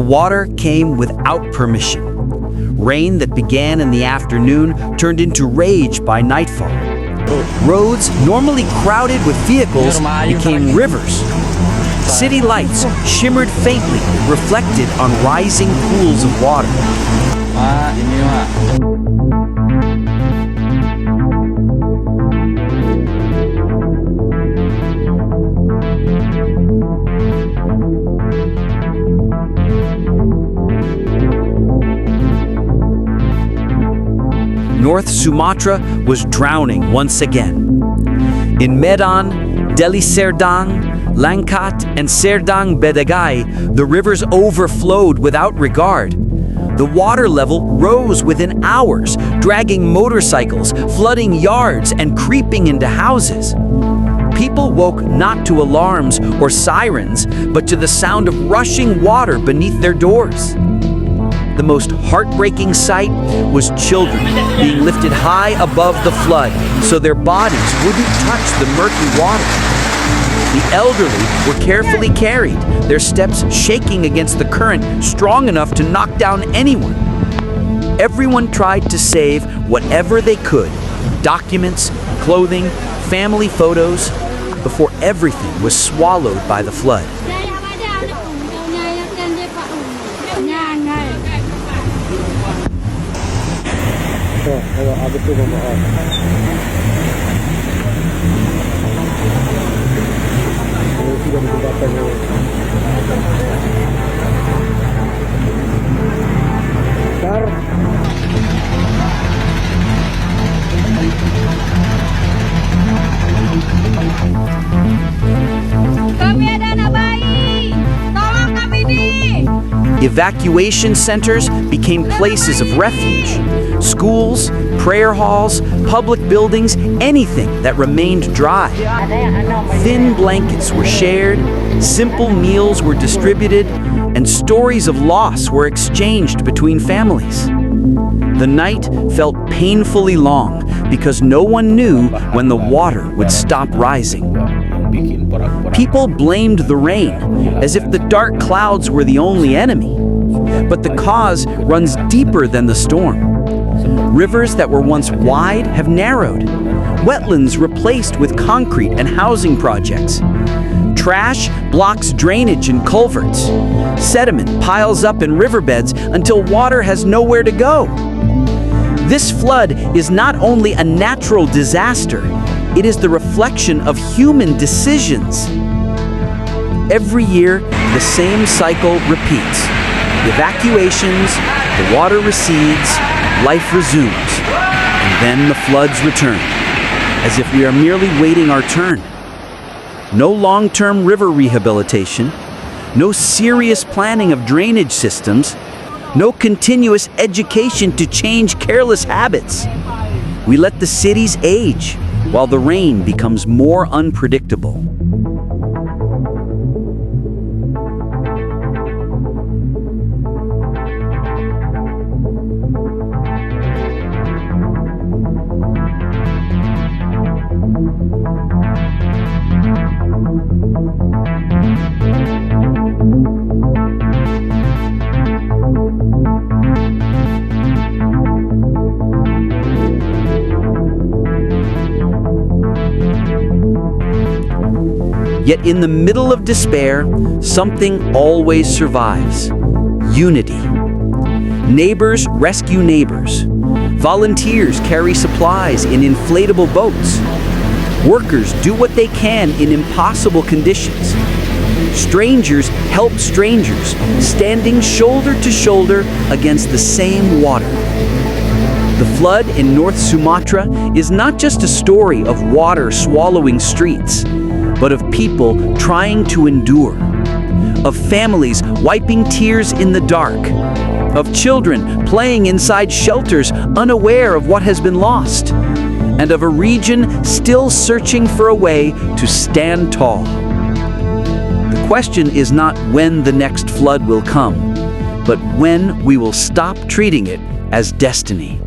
The water came without permission. Rain that began in the afternoon turned into rage by nightfall. Roads, normally crowded with vehicles, became rivers. City lights shimmered faintly, reflected on rising pools of water. North Sumatra was drowning once again. In Medan, Deli Serdang, Langkat, and Serdang Bedagai, the rivers overflowed without regard. The water level rose within hours, dragging motorcycles, flooding yards, and creeping into houses. People woke not to alarms or sirens, but to the sound of rushing water beneath their doors. The most heartbreaking sight was children being lifted high above the flood so their bodies wouldn't touch the murky water. The elderly were carefully carried, their steps shaking against the current strong enough to knock down anyone. Everyone tried to save whatever they could: documents, clothing, family photos, before everything was swallowed by the flood. Evacuation centers became places of refuge. Schools, prayer halls, public buildings, anything that remained dry. Thin blankets were shared, simple meals were distributed, and stories of loss were exchanged between families. The night felt painfully long because no one knew when the water would stop rising. People blamed the rain, as if the dark clouds were the only enemy. But the cause runs deeper than the storm. Rivers that were once wide have narrowed. Wetlands replaced with concrete and housing projects. Trash blocks drainage and culverts. Sediment piles up in riverbeds until water has nowhere to go. This flood is not only a natural disaster, it is the reflection of human decisions. Every year, the same cycle repeats. Evacuations, the water recedes, life resumes, and then the floods return, as if we are merely waiting our turn. No long-term river rehabilitation, no serious planning of drainage systems, no continuous education to change careless habits. We let the cities age, while the rain becomes more unpredictable. Yet in the middle of despair, something always survives: unity. Neighbors rescue neighbors. Volunteers carry supplies in inflatable boats. Workers do what they can in impossible conditions. Strangers help strangers, standing shoulder to shoulder against the same water. The flood in North Sumatra is not just a story of water swallowing streets, but of people trying to endure, of families wiping tears in the dark, of children playing inside shelters unaware of what has been lost, and of a region still searching for a way to stand tall. The question is not when the next flood will come, but when we will stop treating it as destiny.